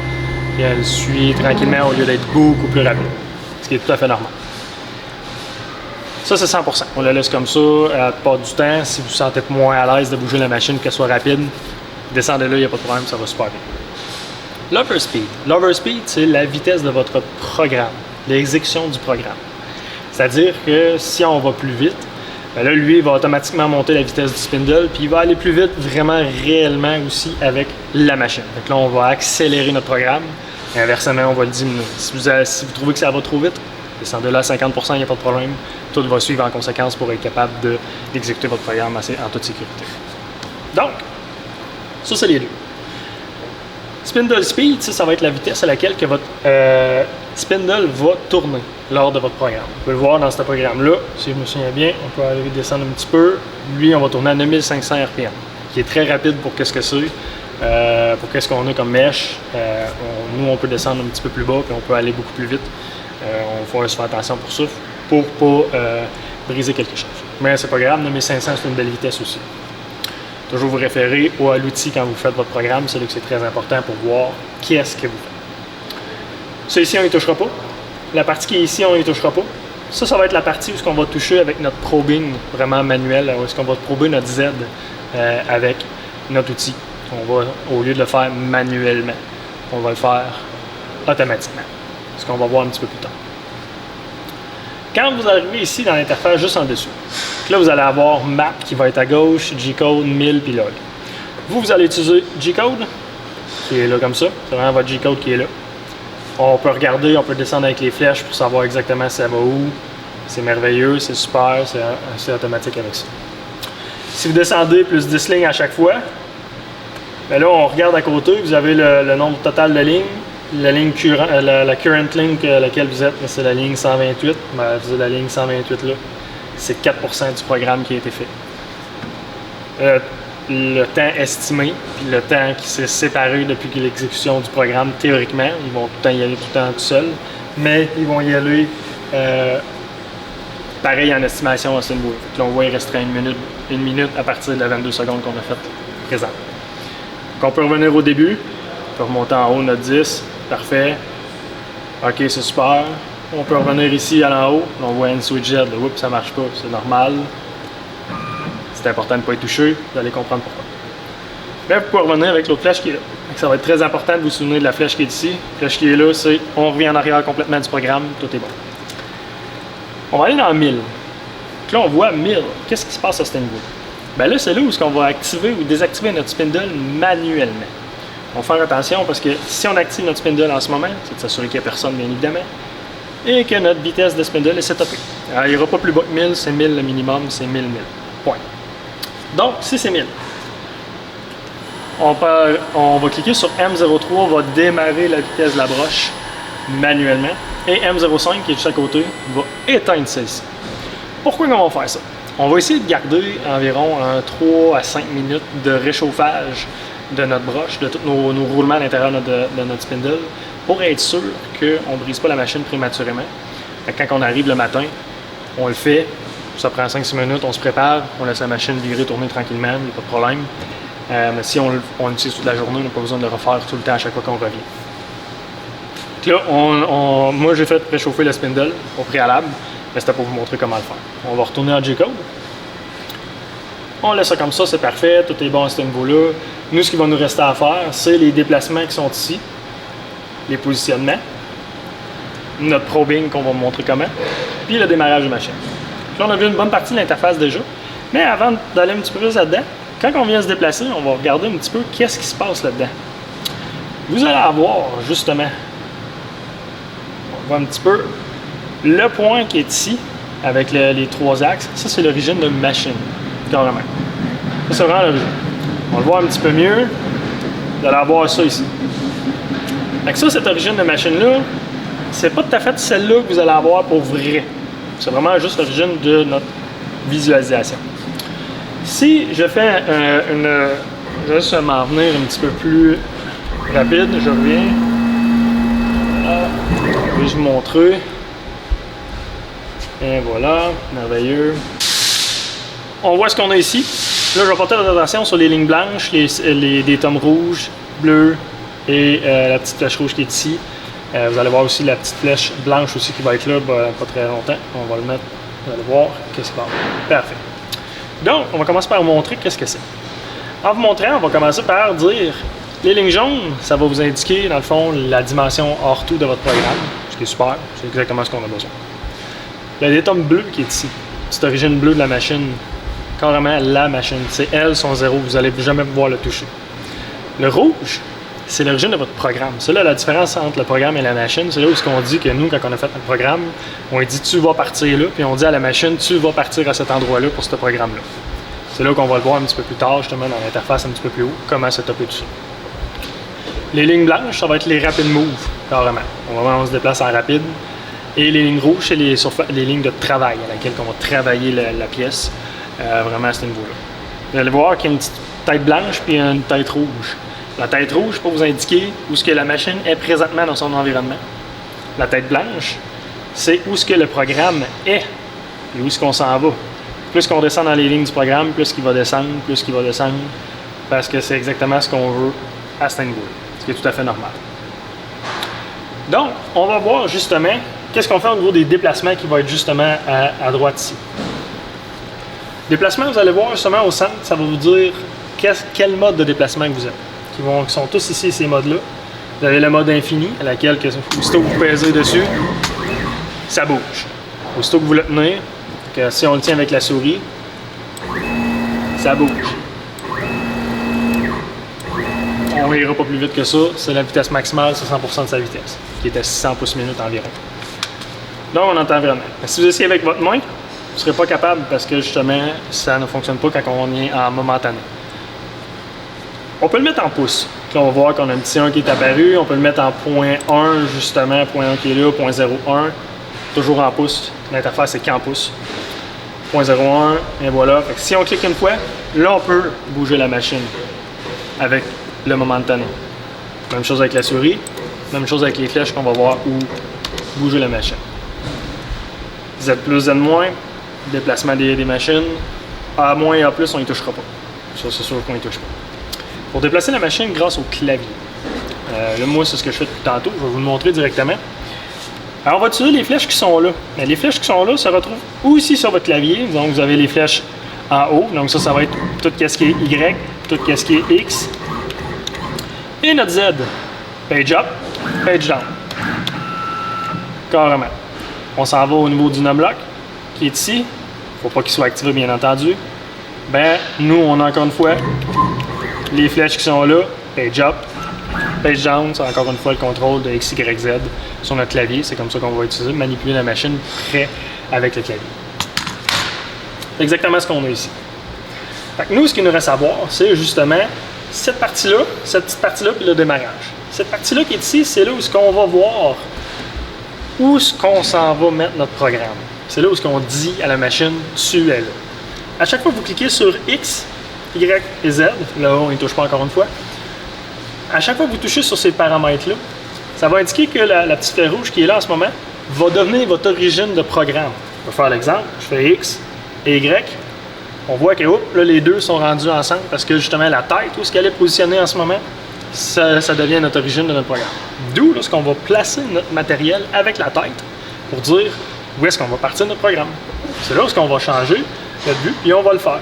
et elle suit tranquillement au lieu d'être beaucoup plus rapide. Ce qui est tout à fait normal. Ça, c'est 100%. On la laisse comme ça, à la plupart du temps. Si vous vous sentez moins à l'aise de bouger la machine, qu'elle soit rapide, descendez là, il n'y a pas de problème, ça va super bien. L'overspeed. L'overspeed, c'est la vitesse de votre programme, l'exécution du programme. C'est-à-dire que si on va plus vite, ben là, lui, il va automatiquement monter la vitesse du spindle, puis il va aller plus vite vraiment réellement aussi avec la machine. Donc là, on va accélérer notre programme, et inversement, on va le diminuer. Si vous trouvez que ça va trop vite, descendez là à 50%, il n'y a pas de problème. Tout va suivre en conséquence pour être capable d'exécuter votre programme en toute sécurité. Donc, ça, c'est les deux. Spindle speed, ça va être la vitesse à laquelle que votre spindle va tourner lors de votre programme. Vous pouvez le voir dans ce programme-là, si je me souviens bien, on peut aller descendre un petit peu. Lui, on va tourner à 9500 RPM, qui est très rapide pour qu'est-ce que c'est, pour qu'est-ce qu'on a comme mesh. Nous, on peut descendre un petit peu plus bas, puis on peut aller beaucoup plus vite. On faut se faire attention pour ça, pour pas briser quelque chose. Mais c'est pas grave, 9500, c'est une belle vitesse aussi. Toujours vous référer à l'outil quand vous faites votre programme, c'est là que c'est très important pour voir qu'est-ce que vous faites. Ça ici, on n'y touchera pas. La partie qui est ici, on n'y touchera pas. Ça va être la partie où on va toucher avec notre probing vraiment manuel, où est-ce qu'on va prober notre Z avec notre outil. On va, au lieu de le faire manuellement, on va le faire automatiquement. Ce qu'on va voir un petit peu plus tard. Quand vous arrivez ici dans l'interface juste en dessous, là vous allez avoir Map qui va être à gauche, G-Code, 1000 puis Log. Vous allez utiliser G-Code qui est là comme ça, c'est vraiment votre G-Code qui est là. On peut regarder, on peut descendre avec les flèches pour savoir exactement ça va où. C'est merveilleux, c'est super, c'est automatique avec ça. Si vous descendez plus 10 lignes à chaque fois, bien là on regarde à côté, vous avez le nombre total de lignes. La ligne la current link à laquelle vous êtes, c'est la ligne 128. Ben, vous avez la ligne 128 là. C'est 4% du programme qui a été fait. Le temps estimé, puis le temps qui s'est séparé depuis l'exécution du programme, théoriquement, ils vont tout le temps y aller tout le temps tout seuls, mais ils vont y aller pareil en estimation à ce niveau. Là, on voit il resterait une minute à partir de la 22 secondes qu'on a fait présent. Donc on peut revenir au début, on peut remonter en haut notre 10. Parfait. OK, c'est super. On peut revenir ici à l'en haut. On voit une switch Z. Oups, ça marche pas. C'est normal. C'est important de ne pas y toucher. Vous allez comprendre pourquoi. Mais vous pouvez revenir avec l'autre flèche qui est là. Donc, ça va être très important de vous souvenir de la flèche qui est ici. La flèche qui est là, c'est on revient en arrière complètement du programme. Tout est bon. On va aller dans 1000. Donc là, on voit 1000. Qu'est-ce qui se passe à ce niveau? Bien là, c'est là où on va activer ou désactiver notre spindle manuellement. On va faire attention parce que si on active notre spindle en ce moment, c'est de s'assurer qu'il n'y a personne, bien évidemment, et que notre vitesse de spindle est setupée. Alors, il n'y aura pas plus bas que 1000, c'est 1000 le minimum, c'est 1000. Point. Donc, si c'est 1000, on va cliquer sur M03, on va démarrer la vitesse de la broche manuellement, et M05, qui est juste à côté, va éteindre celle-ci. Pourquoi on va faire ça? On va essayer de garder environ 3 à 5 minutes de réchauffage de notre broche, de tous nos roulements à l'intérieur de notre spindle, pour être sûr qu'on ne brise pas la machine prématurément. Quand on arrive le matin, on le fait, ça prend 5-6 minutes, on se prépare, on laisse la machine virer, tourner tranquillement, il n'y a pas de problème. Mais si on l'utilise toute la journée, on n'a pas besoin de le refaire tout le temps à chaque fois qu'on revient. Donc là, moi j'ai fait réchauffer le spindle au préalable, mais c'était pour vous montrer comment le faire. On va retourner en G-Code. On laisse ça comme ça, c'est parfait, tout est bon à ce niveau-là. Nous, ce qui va nous rester à faire, c'est les déplacements qui sont ici, les positionnements, notre probing qu'on va vous montrer comment, puis le démarrage de machine. Là, on a vu une bonne partie de l'interface déjà, mais avant d'aller un petit peu plus là-dedans, quand on vient se déplacer, on va regarder un petit peu qu'est-ce qui se passe là-dedans. Vous allez avoir, justement, on voit un petit peu le point qui est ici, avec les 3 axes. Ça, c'est l'origine de machine, carrément. Ça, c'est vraiment l'origine. On va le voir un petit peu mieux. Vous allez avoir ça ici. Fait que ça, cette origine de machine-là, c'est pas tout à fait celle-là que vous allez avoir pour vrai. C'est vraiment juste l'origine de notre visualisation. Si je fais je vais juste m'en venir un petit peu plus rapide, je reviens. Je vais vous montrer. Et voilà, merveilleux. On voit ce qu'on a ici. Là, je vais porter votre attention sur les lignes blanches, des tomes rouges, bleus et la petite flèche rouge qui est ici. Vous allez voir aussi la petite flèche blanche aussi qui va être là pas très longtemps. On va le mettre, vous allez voir qu'est-ce qui va. Parfait. Donc, on va commencer par vous montrer qu'est-ce que c'est. En vous montrant, on va commencer par dire les lignes jaunes, ça va vous indiquer dans le fond la dimension hors tout de votre programme, ce qui est super, c'est exactement ce qu'on a besoin. Le datum bleu qui est ici, c'est l'origine bleue de la machine, carrément la machine, c'est elle son 0, vous n'allez jamais pouvoir le toucher. Le rouge, c'est l'origine de votre programme. C'est là la différence entre le programme et la machine. C'est là où on dit que nous, quand on a fait notre programme, on dit tu vas partir là, puis on dit à la machine tu vas partir à cet endroit-là pour ce programme-là. C'est là qu'on va le voir un petit peu plus tard, justement, dans l'interface un petit peu plus haut, comment setuper tout ça. Les lignes blanches, ça va être les rapid move, carrément. On se déplace en rapide. Et les lignes rouges, c'est les lignes de travail à laquelle on va travailler la pièce, vraiment à ce niveau-là. Vous allez voir qu'il y a une petite tête blanche puis une tête rouge. La tête rouge pour vous indiquer où ce que la machine est présentement dans son environnement. La tête blanche, c'est où ce que le programme est et où ce qu'on s'en va. Plus qu'on descend dans les lignes du programme, plus qu'il va descendre, parce que c'est exactement ce qu'on veut à ce niveau-là, ce qui est tout à fait normal. Donc, on va voir justement qu'est-ce qu'on fait au niveau des déplacements qui va être justement à droite ici. Déplacement, vous allez voir justement au centre, ça va vous dire quel mode de déplacement que vous êtes. Qui sont tous ici, ces modes-là. Vous avez le mode infini, à laquelle, aussitôt que vous pèsez dessus, ça bouge. Aussitôt que vous le tenez, que si on le tient avec la souris, ça bouge. On n'ira pas plus vite que ça. C'est la vitesse maximale, c'est 100% de sa vitesse, qui est à 600 pouces minutes environ. Donc, on entend vraiment. Si vous essayez avec votre main, vous ne serez pas capable parce que justement, ça ne fonctionne pas quand on est en momentané. On peut le mettre en pouces. Là, on va voir qu'on a un petit 1 qui est apparu. On peut le mettre en point 1, justement, point 1 qui est là, point 0,1. Toujours en pouces. L'interface est qu'en pouces. Point 0,1, et voilà. Fait que si on clique une fois, là, on peut bouger la machine avec le momentané. Même chose avec la souris. Même chose avec les flèches qu'on va voir où bouger la machine. Z+, Z-, déplacement des machines. A-, et A+, on n'y touchera pas. Ça, c'est sûr qu'on n'y touche pas. Pour déplacer la machine grâce au clavier. Là, moi, c'est ce que je fais depuis tantôt. Je vais vous le montrer directement. Alors, on va utiliser les flèches qui sont là. Mais les flèches qui sont là se retrouvent aussi sur votre clavier. Donc, vous avez les flèches en haut. Donc, ça va être tout ce qui est Y, tout ce qui est X. Et notre Z. Page up, page down. Carrément. On s'en va au niveau du numlock, qui est ici. Il ne faut pas qu'il soit activé, bien entendu. Ben, nous, on a encore une fois les flèches qui sont là, page up, page down, c'est encore une fois le contrôle de X, Y, Z sur notre clavier. C'est comme ça qu'on va utiliser, manipuler la machine près avec le clavier. C'est exactement ce qu'on a ici. Fait que nous, ce qu'il nous reste à voir, c'est justement cette partie-là, cette petite partie-là, puis le démarrage. Cette partie-là qui est ici, c'est là où ce qu'on va voir où est-ce qu'on s'en va mettre notre programme. C'est là où ce qu'on dit à la machine, tu es là. À chaque fois que vous cliquez sur X, Y et Z, là on n'y touche pas encore une fois, à chaque fois que vous touchez sur ces paramètres-là, ça va indiquer que la petite flèche rouge qui est là en ce moment va devenir votre origine de programme. Je vais faire l'exemple, je fais X et Y, on voit que là, les deux sont rendus ensemble parce que justement la tête, où est-ce qu'elle est positionnée en ce moment, ça devient notre origine de notre programme. D'où là, ce qu'on va placer notre matériel avec la tête pour dire où est-ce qu'on va partir de notre programme. C'est là où est-ce qu'on va changer notre but, puis on va le faire.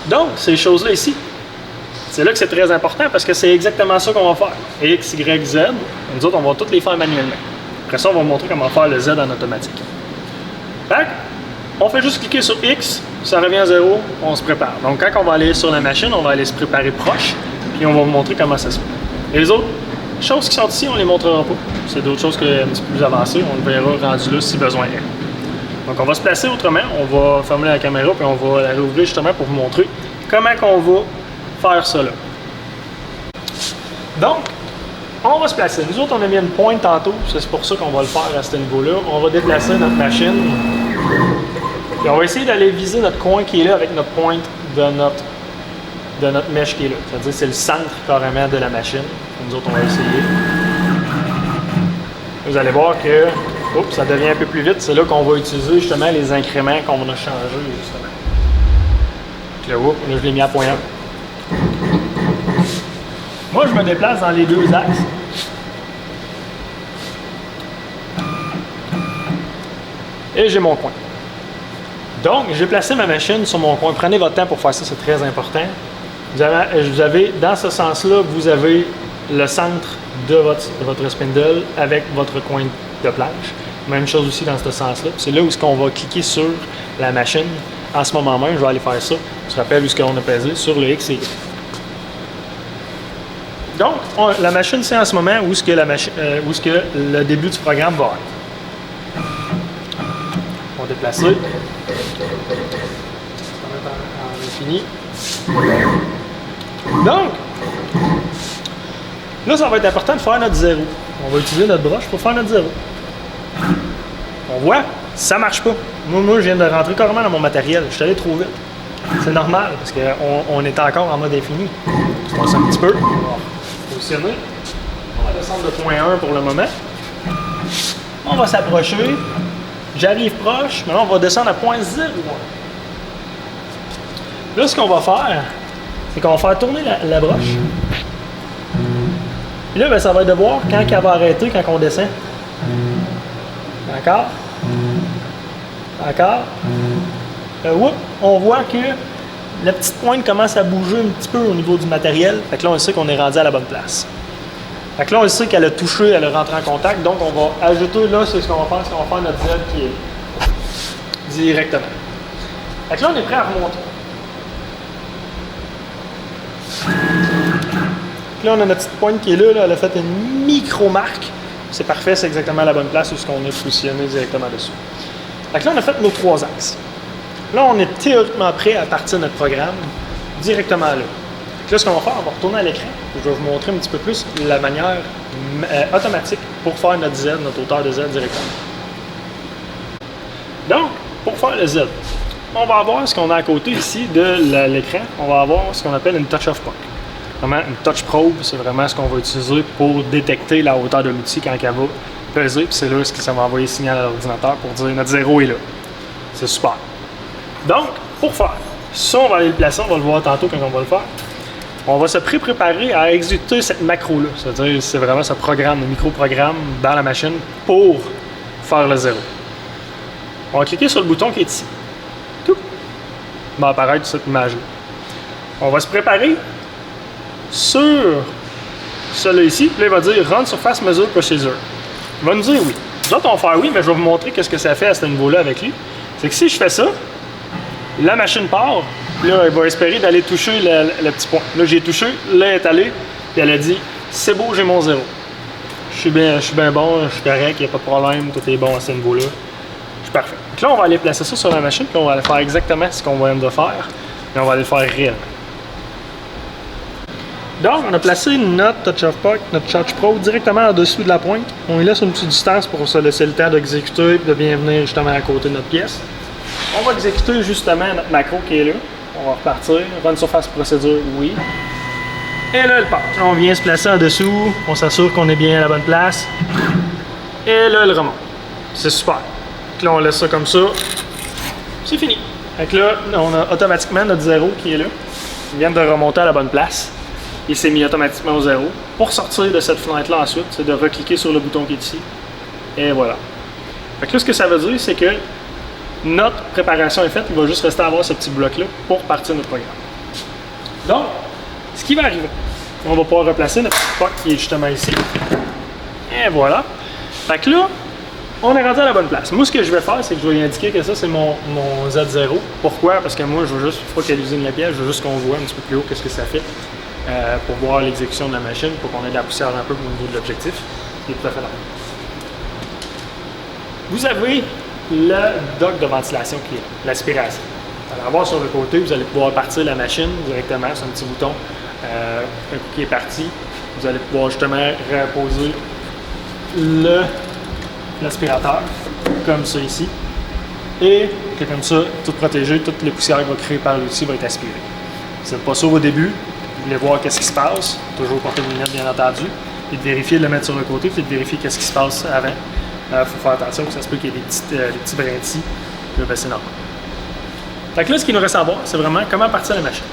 Donc, ces choses-là ici, c'est là que c'est très important parce que c'est exactement ça qu'on va faire. X, Y, Z, nous autres, on va toutes les faire manuellement. Après ça, on va vous montrer comment faire le Z en automatique. Fait on fait juste cliquer sur X, ça revient à 0, on se prépare. Donc, quand on va aller sur la machine, on va aller se préparer proche, puis on va vous montrer comment ça se fait. Et les autres choses qui sont ici, on ne les montrera pas. C'est d'autres choses un petit peu plus avancées, on le verra rendu là si besoin est. Donc, on va se placer autrement, on va fermer la caméra, puis on va la réouvrir justement pour vous montrer comment on va faire ça là. Donc, on va se placer. Nous autres, on a mis une pointe tantôt, c'est pour ça qu'on va le faire à ce niveau-là. On va déplacer notre machine. Puis on va essayer d'aller viser notre coin qui est là avec notre pointe de notre mèche qui est là. C'est-à-dire c'est le centre carrément de la machine. Nous autres, on va essayer. Vous allez voir que ça devient un peu plus vite. C'est là qu'on va utiliser justement les incréments qu'on a changés justement. Puis là, je l'ai mis à point 1. Moi, je me déplace dans les deux axes. Et j'ai mon coin. Donc, j'ai placé ma machine sur mon coin. Prenez votre temps pour faire ça, c'est très important. Vous avez dans ce sens-là, vous avez le centre de votre spindle avec votre coin de planche. Même chose aussi dans ce sens-là. C'est là où on va cliquer sur la machine. En ce moment même, je vais aller faire ça. Je te rappelle où on a pesé sur le X et Y. Donc, la machine, c'est en ce moment où le début du programme va être. On va déplacer. On est fini. Donc, là, ça va être important de faire notre 0. On va utiliser notre broche pour faire notre 0. On voit, ça ne marche pas. Moi, je viens de rentrer carrément dans mon matériel. Je suis allé trop vite. C'est normal, parce qu'on est encore en mode infini. Je passe un petit peu. On va positionner. On va descendre de point 1 pour le moment. On va s'approcher. J'arrive proche. Maintenant, on va descendre à point 0. Là, ce qu'on va faire, c'est qu'on va faire tourner la broche. Puis là, ben, ça va être de voir quand elle va arrêter, quand on descend. D'accord? D'accord? On voit que la petite pointe commence à bouger un petit peu au niveau du matériel. Fait que là, on sait qu'on est rendu à la bonne place. Fait que là, on sait qu'elle a touché, elle a rentré en contact. Donc, on va ajouter là, c'est ce qu'on va faire, c'est qu'on va faire notre Z qui est directement. Fait que là, on est prêt à remonter. Là, on a notre petite pointe qui est là, elle a fait une micro-marque. C'est parfait, c'est exactement la bonne place où on est positionné directement dessus. Fait que là, on a fait nos 3 axes. Là, on est théoriquement prêt à partir de notre programme directement là. Fait que là, ce qu'on va faire, on va retourner à l'écran. Je vais vous montrer un petit peu plus la manière automatique pour faire notre Z, notre hauteur de Z directement. Donc, pour faire le Z, on va avoir ce qu'on a à côté ici de l'écran. On va avoir ce qu'on appelle une touch of puck. Vraiment, une touch probe, c'est vraiment ce qu'on va utiliser pour détecter la hauteur de l'outil quand elle va peser. Puis c'est là que ça va envoyer le signal à l'ordinateur pour dire notre 0 est là. C'est super. Donc, pour faire ça, on va aller le placer, on va le voir tantôt quand on va le faire. On va se préparer à exécuter cette macro-là. C'est-à-dire, c'est vraiment ce programme, le micro-programme dans la machine pour faire le 0. On va cliquer sur le bouton qui est ici. Tout. Il va apparaître cette image-là. On va se préparer sur celui-là ici. Puis là, il va dire Run Surface Measure Procedure. Il va nous dire oui. Nous autres, on va faire oui, mais je vais vous montrer qu'est-ce que ça fait à ce niveau-là avec lui. C'est que si je fais ça, la machine part, puis là, elle va espérer d'aller toucher le petit point. Là, j'ai touché, là, elle est allée, puis elle a dit c'est beau, j'ai mon 0. Je suis bien bon, je suis correct, il n'y a pas de problème, tout est bon à ce niveau-là. Je suis parfait. Donc là, on va aller placer ça sur la machine, puis on va aller faire exactement ce qu'on vient de faire, et on va aller le faire réellement. Donc, on a placé notre Touch of Puck, notre Touch Pro directement en-dessous de la pointe. On est laisse une petite distance pour se laisser le temps d'exécuter et de bien venir justement à côté de notre pièce. On va exécuter justement notre macro qui est là. On va repartir. Run Surface Procedure, oui. Et là, elle part. Là, on vient se placer en dessous. On s'assure qu'on est bien à la bonne place. Et là, elle remonte. C'est super. Donc là, on laisse ça comme ça. C'est fini. Donc là, on a automatiquement notre 0 qui est là. Il vient de remonter à la bonne place. Il s'est mis automatiquement au 0. Pour sortir de cette fenêtre-là ensuite, c'est de recliquer sur le bouton qui est ici. Et voilà. Fait que là, ce que ça veut dire, c'est que notre préparation est faite. Il va juste rester à avoir ce petit bloc-là pour partir de notre programme. Donc, ce qui va arriver, on va pouvoir replacer notre pot qui est justement ici. Et voilà. Fait que là, on est rendu à la bonne place. Moi, ce que je vais faire, c'est que je vais lui indiquer que ça, c'est mon Z0. Pourquoi? Parce que moi, je veux juste focaliser la pièce, je veux juste qu'on voit un petit peu plus haut qu'est-ce que ça fait pour voir l'exécution de la machine, pour qu'on ait de la poussière un peu au niveau de l'objectif, ce qui est tout à fait normal. Vous avez le dock de ventilation qui est l'aspiration. Vous allez avoir sur le côté, vous allez pouvoir partir la machine directement sur un petit bouton. Un coup qui est parti, vous allez pouvoir justement reposer l'aspirateur, comme ça ici. Et que comme ça, tout protégé, toutes les poussières qui vont créer par l'outil vont être aspirées. Si vous n'êtes pas sûr au début, vous voulez voir qu'est-ce qui se passe, toujours porter vos lunettes bien entendu, et de vérifier de le mettre sur le côté, puis de vérifier qu'est-ce qui se passe avant. Il faut faire attention, ça se peut qu'il y ait des petits brindilles, là, ben, c'est normal. Fait que là, ce qu'il nous reste à voir, c'est vraiment comment partir la machine.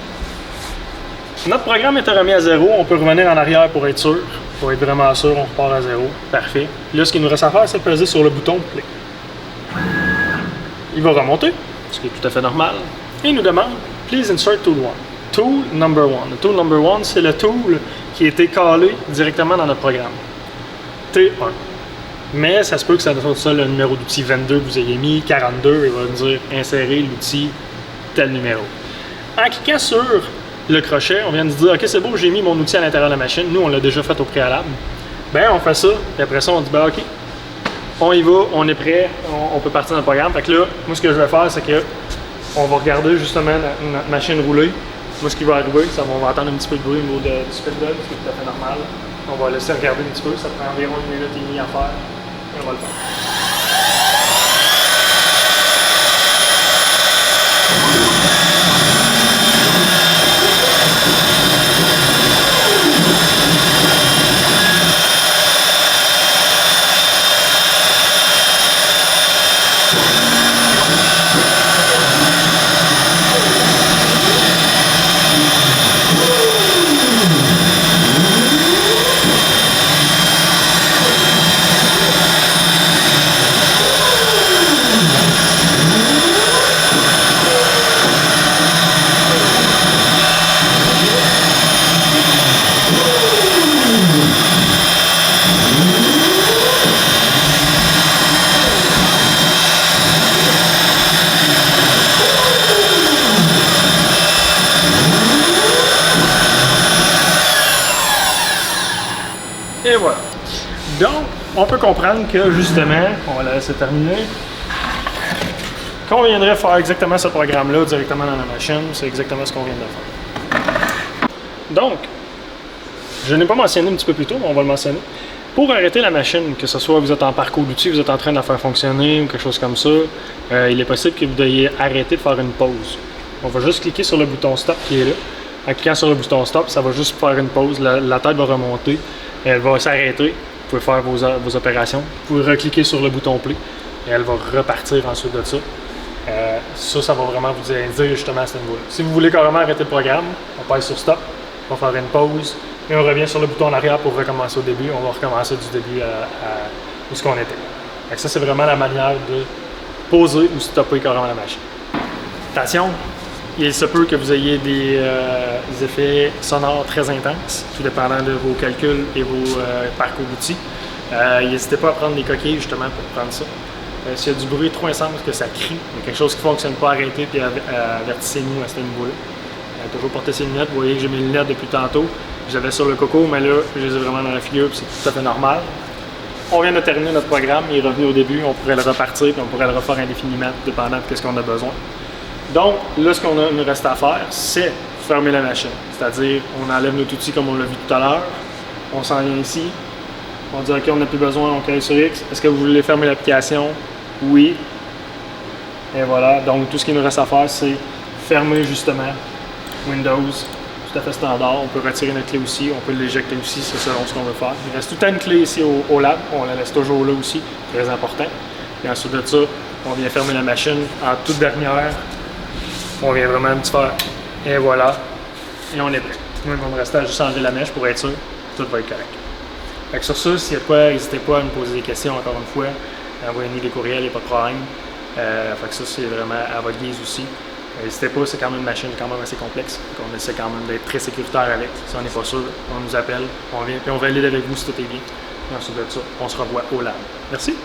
Notre programme est remis à 0, on peut revenir en arrière pour être sûr. Pour être vraiment sûr, on repart à 0. Parfait. Là, ce qu'il nous reste à faire, c'est peser sur le bouton Play. Il va remonter, ce qui est tout à fait normal. Et il nous demande Please insert tool 1. Tool number 1. Le tool number 1, c'est le tool qui a été calé directement dans notre programme. T1. Mais ça se peut que ça soit ça le numéro d'outil 22 que vous ayez mis, 42, il va nous dire insérer l'outil tel numéro. En cliquant sur le crochet, on vient de dire ok, c'est beau, j'ai mis mon outil à l'intérieur de la machine. Nous, on l'a déjà fait au préalable. Ben, on fait ça, et après ça, on dit ben ok, on y va, on est prêt, on peut partir dans le programme. Fait que là, moi, ce que je vais faire, c'est que on va regarder justement notre machine rouler. Moi, ce qui va arriver, c'est qu'on va entendre un petit peu de bruit au niveau du spindle, ce qui est tout à fait normal. On va laisser regarder un petit peu, ça prend environ 1 minute et demie à faire, et on va le faire. Et voilà. Donc, on peut comprendre que justement, on va la laisser terminer, qu'on viendrait faire exactement ce programme-là directement dans la machine, c'est exactement ce qu'on vient de faire. Donc, je n'ai pas mentionné un petit peu plus tôt, mais on va le mentionner. Pour arrêter la machine, que ce soit vous êtes en parcours d'outils, vous êtes en train de la faire fonctionner ou quelque chose comme ça, il est possible que vous deviez arrêter de faire une pause. On va juste cliquer sur le bouton stop qui est là. En cliquant sur le bouton stop, ça va juste faire une pause, la tête va remonter, elle va s'arrêter, vous pouvez faire vos opérations, vous pouvez recliquer sur le bouton play et elle va repartir ensuite de ça. Ça va vraiment vous dire justement à ce niveau-là. Si vous voulez carrément arrêter le programme, on passe sur stop, on va faire une pause et on revient sur le bouton en arrière pour recommencer au début. On va recommencer du début où ce qu'on était. Donc ça, c'est vraiment la manière de poser ou stopper carrément la machine. Attention, il se peut que vous ayez des effets sonores très intenses, tout dépendant de vos calculs et vos parcours d'outils. N'hésitez pas à prendre des coquilles justement pour prendre ça. S'il y a du bruit trop intense, que ça crie, il y a quelque chose qui ne fonctionne pas, arrêtez et avertissez-nous à ce niveau-là. Toujours porter ses lunettes, vous voyez que j'ai mes lunettes depuis tantôt. J'avais sur le coco, mais là, je les ai vraiment dans la figure, puis c'est tout à fait normal. On vient de terminer notre programme, il est revenu au début, on pourrait le repartir, puis on pourrait le refaire indéfiniment, dépendant de ce qu'on a besoin. Donc, là, ce qu'on nous reste à faire, c'est fermer la machine. C'est-à-dire, on enlève notre outil comme on l'a vu tout à l'heure, on s'en vient ici, on dit OK, on n'a plus besoin, on clique sur X. Est-ce que vous voulez fermer l'application? Oui. Et voilà, donc tout ce qu'il nous reste à faire, c'est fermer justement Windows, tout à fait standard. On peut retirer notre clé aussi, on peut l'éjecter aussi, c'est selon ce qu'on veut faire. Il reste tout le temps une clé ici au lab, on la laisse toujours là aussi, très important. Et ensuite de ça, on vient fermer la machine en toute dernière. On vient vraiment un petit faire, et voilà, et on est prêt. Moi, il va me rester à juste enlever la mèche pour être sûr, tout va être correct. Fait que sur ça, s'il y a de quoi, n'hésitez pas à me poser des questions encore une fois. Envoyez-nous des courriels, il n'y a pas de problème. Fait que ça, c'est vraiment à votre guise aussi. n'hésitez pas, c'est quand même une machine quand même assez complexe. Donc on essaie quand même d'être très sécuritaire avec. Si on n'est pas sûr, on nous appelle, on vient, puis on valide avec vous si tout est bien. Et ensuite de ça, on se revoit au lab. Merci.